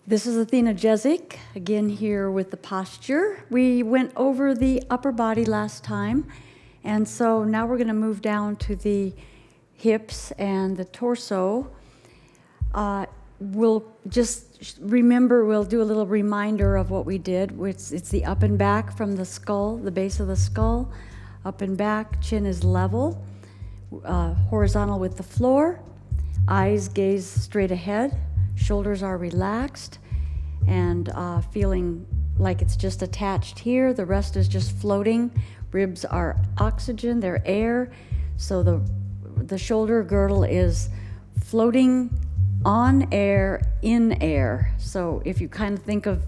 This is Athena Jezik, again here with the posture. We went over the upper body last time, and so now we're going to move down to the hips and the torso. We'll just remember, we'll do a little reminder of what we did. It's the up and back from the skull, the base of the skull, up and back, chin is level, horizontal with the floor, eyes gaze straight ahead, shoulders are relaxed and feeling like it's just attached here. The rest is just floating. Ribs are oxygen, they're air. So the shoulder girdle is floating on air, in air. So if you kind of think of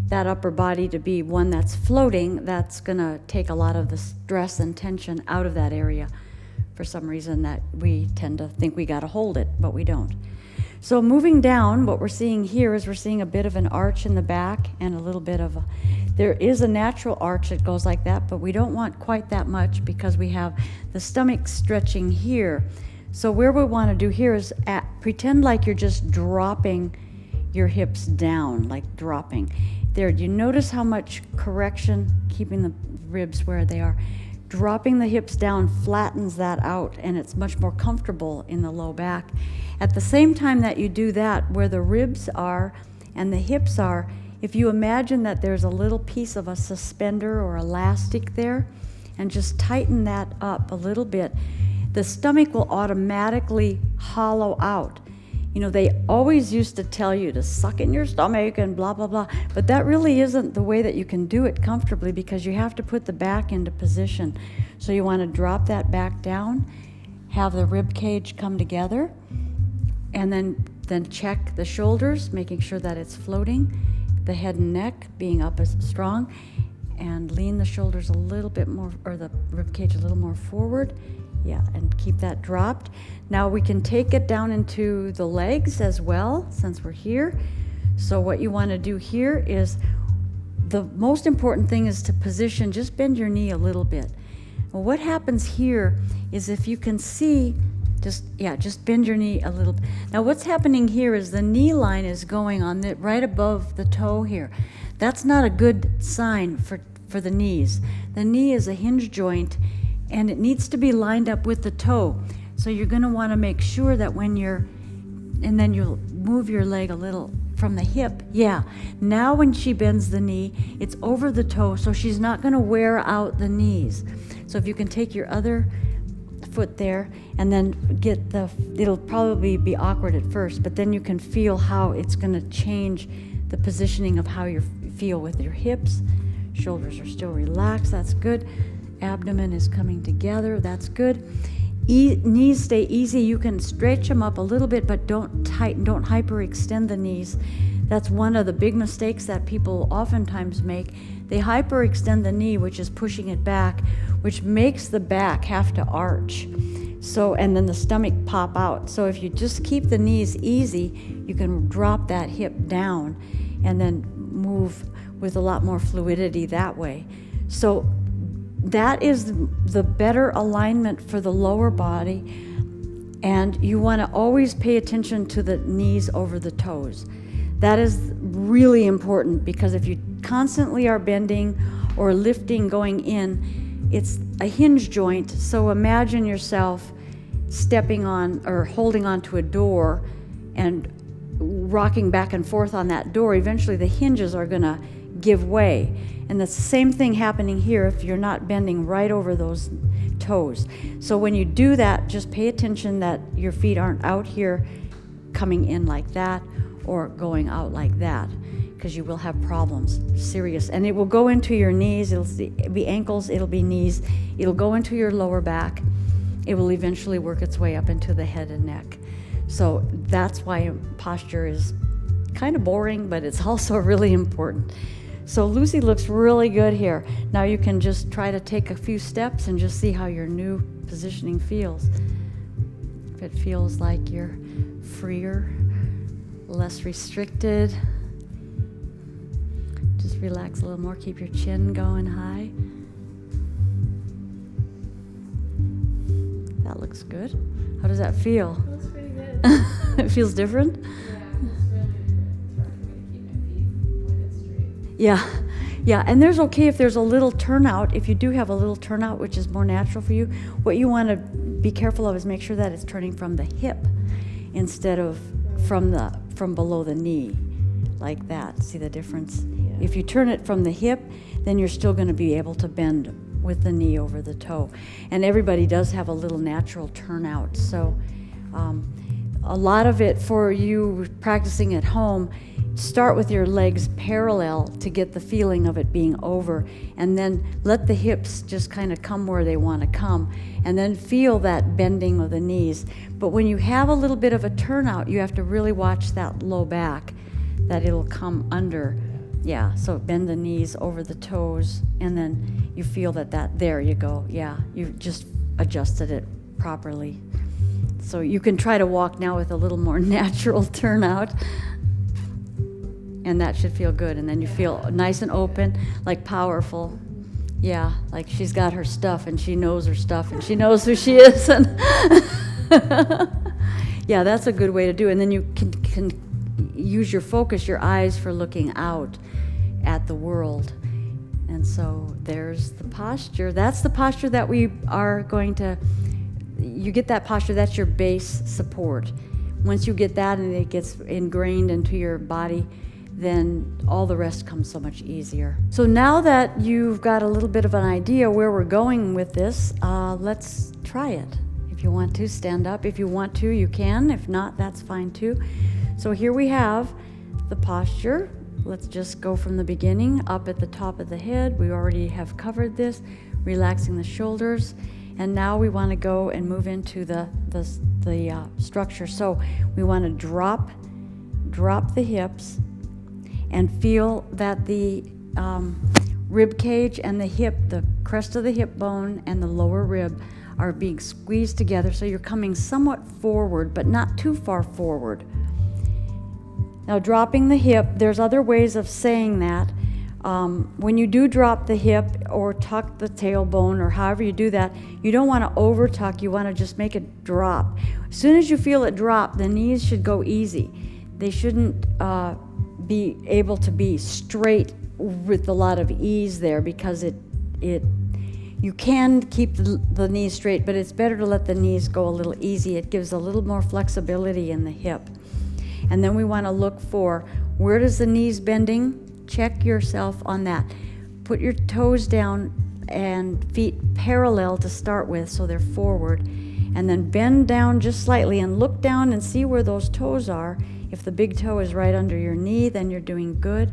that upper body to be one that's floating, that's going to take a lot of the stress and tension out of that area. For some reason that we tend to think we got to hold it, but we don't. So moving down, what we're seeing here is we're seeing a bit of an arch in the back and a little bit of there is a natural arch that goes like that, but we don't want quite that much because we have the stomach stretching here. So where we want to do here is pretend like you're just dropping your hips down, like dropping. There, you notice how much correction, keeping the ribs where they are. Dropping the hips down flattens that out, and it's much more comfortable in the low back. At the same time that you do that, where the ribs are and the hips are, if you imagine that there's a little piece of a suspender or elastic there, and just tighten that up a little bit, the stomach will automatically hollow out. You know, they always used to tell you to suck in your stomach and blah, blah, blah, but that really isn't the way that you can do it comfortably because you have to put the back into position. So you want to drop that back down, have the rib cage come together, and then check the shoulders, making sure that it's floating, the head and neck being up as strong, and lean the shoulders a little bit more, or the rib cage a little more forward. Yeah, and keep that dropped. Now we can take it down into the legs as well, since we're here. So what you want to do here is, the most important thing is to position, just bend your knee a little bit. Well, what happens here is if you can see, just bend your knee a little bit. Now what's happening here is the knee line is going on right above the toe here. That's not a good sign for the knees. The knee is a hinge joint, and it needs to be lined up with the toe. So you're going to want to make sure that and then you'll move your leg a little from the hip. Yeah, now when she bends the knee, it's over the toe, so she's not going to wear out the knees. So if you can take your other foot there and then it'll probably be awkward at first, but then you can feel how it's going to change the positioning of how you feel with your hips. Shoulders are still relaxed, that's good. Abdomen is coming together, that's good. Knees stay easy. You can stretch them up a little bit, but don't tighten, don't hyperextend the knees. That's one of the big mistakes that people oftentimes make. They hyperextend the knee, which is pushing it back, which makes the back have to arch. So, and then the stomach pop out. So if you just keep the knees easy, you can drop that hip down and then move with a lot more fluidity that way. So that is the better alignment for the lower body, and you want to always pay attention to the knees over the toes. That is really important, because if you constantly are bending or lifting going in, it's a hinge joint. So imagine yourself stepping on or holding onto a door and rocking back and forth on that door. Eventually the hinges are going to give way. And that's the same thing happening here if you're not bending right over those toes. So when you do that, just pay attention that your feet aren't out here coming in like that or going out like that, because you will have problems, serious. And it will go into your knees, it'll be ankles, it'll be knees, it'll go into your lower back. It will eventually work its way up into the head and neck. So that's why posture is kind of boring, but it's also really important. So Lucy looks really good here. Now you can just try to take a few steps and just see how your new positioning feels. If it feels like you're freer, less restricted, just relax a little more. Keep your chin going high. That looks good. How does that feel? It looks pretty good. It feels different? Yeah, it's really good. It's hard for me to keep Yeah, yeah, and there's okay if there's a little turnout. If you do have a little turnout, which is more natural for you, what you want to be careful of is make sure that it's turning from the hip instead of from below the knee, like that. See the difference? Yeah. If you turn it from the hip, then you're still going to be able to bend with the knee over the toe. And everybody does have a little natural turnout, so a lot of it for you practicing at home, start with your legs parallel to get the feeling of it being over, and then let the hips just kind of come where they want to come, and then feel that bending of the knees. But when you have a little bit of a turnout, you have to really watch that low back, that it'll come under. Yeah, so bend the knees over the toes, and then you feel that there you go. Yeah, you just adjusted it properly. So you can try to walk now with a little more natural turnout, and that should feel good. And then you feel nice and open, like powerful. Yeah, like she's got her stuff, and she knows her stuff, and she knows who she is. And yeah, that's a good way to do it. And then you can use your focus, your eyes, for looking out at the world. And so there's the posture. That's the posture that we are going to, you get that posture, that's your base support. Once you get that and it gets ingrained into your body, then all the rest comes so much easier. So now that you've got a little bit of an idea where we're going with this, let's try it. If you want to, stand up. If you want to, you can. If not, that's fine too. So here we have the posture. Let's just go from the beginning, up at the top of the head. We already have covered this, relaxing the shoulders. And now we want to go and move into the structure. So we want to drop the hips and feel that the rib cage and the hip, the crest of the hip bone and the lower rib are being squeezed together. So you're coming somewhat forward, but not too far forward. Now dropping the hip, there's other ways of saying that. When you do drop the hip or tuck the tailbone or however you do that, you don't want to over tuck, you want to just make it drop. As soon as you feel it drop, the knees should go easy. They shouldn't be able to be straight with a lot of ease there, because you can keep the knees straight, but it's better to let the knees go a little easy. It gives a little more flexibility in the hip. And then we want to look for, where does the knees bending? Check yourself on that. Put your toes down and feet parallel to start with, so they're forward. And then bend down just slightly and look down and see where those toes are. If the big toe is right under your knee, then you're doing good.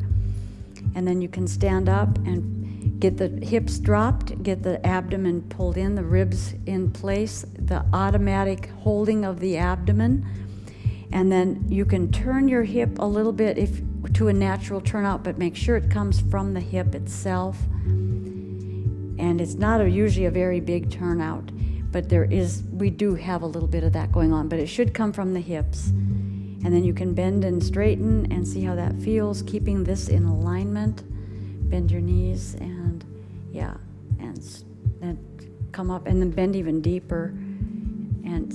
And then you can stand up and get the hips dropped, get the abdomen pulled in, the ribs in place, the automatic holding of the abdomen. And then you can turn your hip a little bit to a natural turnout, but make sure it comes from the hip itself. And it's not usually a very big turnout, but we do have a little bit of that going on, but it should come from the hips. And then you can bend and straighten and see how that feels, keeping this in alignment. Bend your knees and come up, and then bend even deeper and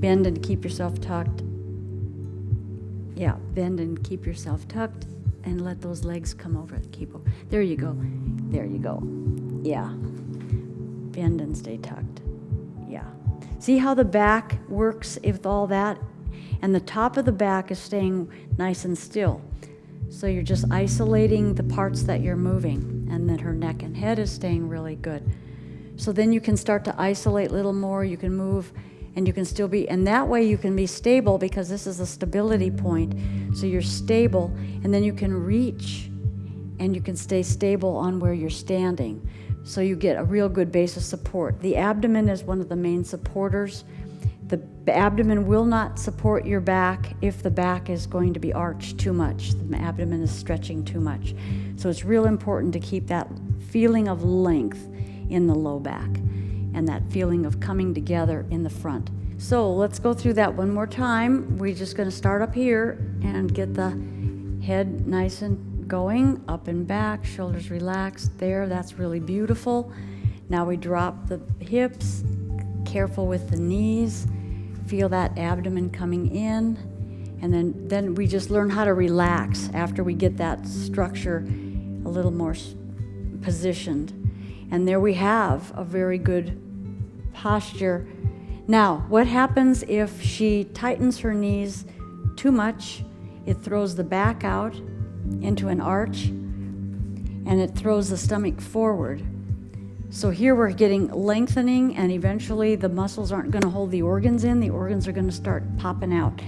bend and keep yourself tucked. Yeah, bend and keep yourself tucked and let those legs come over. There you go. There you go. Yeah. Bend and stay tucked. Yeah. See how the back works with all that? And the top of the back is staying nice and still. So you're just isolating the parts that you're moving, and then her neck and head is staying really good. So then you can start to isolate a little more. You can move, and you can still be, and that way you can be stable, because this is a stability point. So you're stable, and then you can reach, and you can stay stable on where you're standing. So you get a real good base of support. The abdomen is one of the main supporters. The abdomen will not support your back if the back is going to be arched too much. The abdomen is stretching too much. So it's real important to keep that feeling of length in the low back and that feeling of coming together in the front. So let's go through that one more time. We're just going to start up here and get the head nice and going, up and back, shoulders relaxed. There, that's really beautiful. Now we drop the hips, careful with the knees. Feel that abdomen coming in, And then we just learn how to relax after we get that structure a little more positioned. And there we have a very good posture. Now, what happens if she tightens her knees too much? It throws the back out into an arch, and it throws the stomach forward. So here we're getting lengthening, and eventually the muscles aren't going to hold the organs in. The organs are going to start popping out.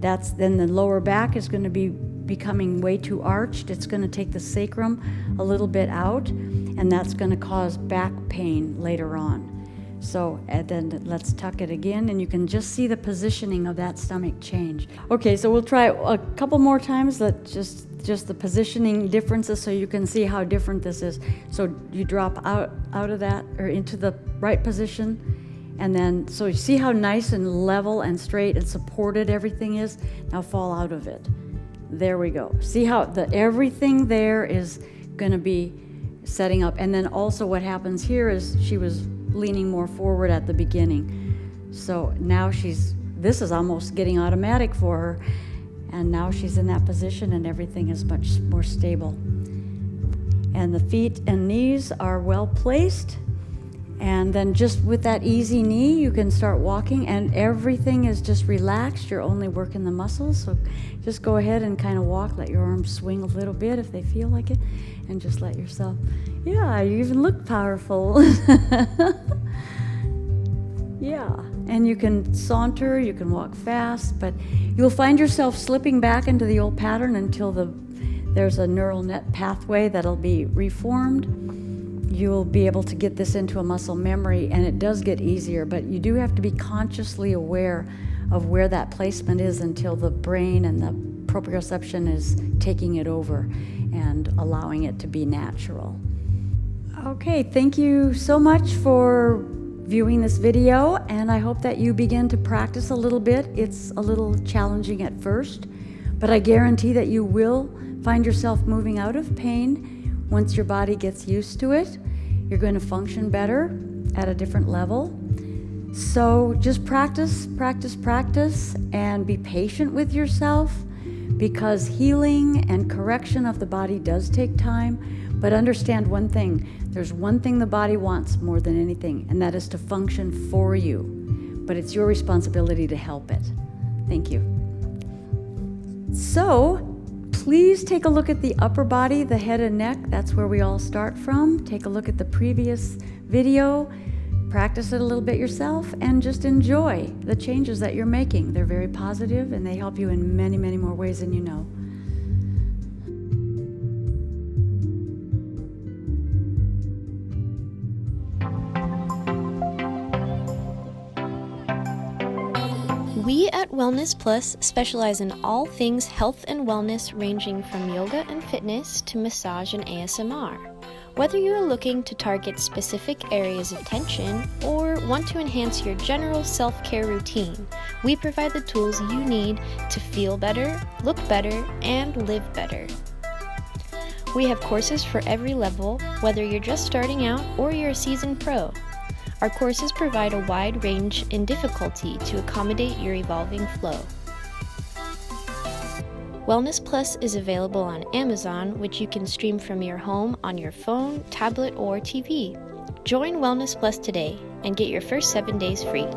Then the lower back is going to be becoming way too arched. It's going to take the sacrum a little bit out, and that's going to cause back pain later on. So, and then let's tuck it again, and you can just see the positioning of that stomach change. Okay, so we'll try a couple more times, that just the positioning differences, so you can see how different this is. So you drop out of that, or into the right position, and then, so you see how nice and level and straight and supported everything is? Now fall out of it. There we go. See how everything there is going to be setting up. And then also what happens here is she was leaning more forward at the beginning. So now this is almost getting automatic for her. And now she's in that position, and everything is much more stable. And the feet and knees are well placed. And then just with that easy knee, you can start walking, and everything is just relaxed. You're only working the muscles. So just go ahead and kind of walk. Let your arms swing a little bit if they feel like it, and just let yourself, yeah, you even look powerful. Yeah, and you can saunter, you can walk fast, but you'll find yourself slipping back into the old pattern until there's a neural net pathway that'll be reformed. You'll be able to get this into a muscle memory, and it does get easier, but you do have to be consciously aware of where that placement is until the brain and the proprioception is taking it over and allowing it to be natural. Okay, thank you so much for viewing this video, and I hope that you begin to practice a little bit. It's a little challenging at first, but I guarantee that you will find yourself moving out of pain. Once your body gets used to it, you're going to function better at a different level. So just practice, and be patient with yourself, because healing and correction of the body does take time. But understand one thing, there's one thing the body wants more than anything, and that is to function for you. But it's your responsibility to help it. Thank you. So, please take a look at the upper body, the head and neck. That's where we all start from. Take a look at the previous video, practice it a little bit yourself, and just enjoy the changes that you're making. They're very positive, and they help you in many, many more ways than you know. We at Wellness Plus specialize in all things health and wellness, ranging from yoga and fitness to massage and ASMR. Whether you are looking to target specific areas of tension or want to enhance your general self-care routine, we provide the tools you need to feel better, look better, and live better. We have courses for every level, whether you're just starting out or you're a seasoned pro. Our courses provide a wide range in difficulty to accommodate your evolving flow. Wellness Plus is available on Amazon, which you can stream from your home on your phone, tablet, or TV. Join Wellness Plus today and get your first 7 days free.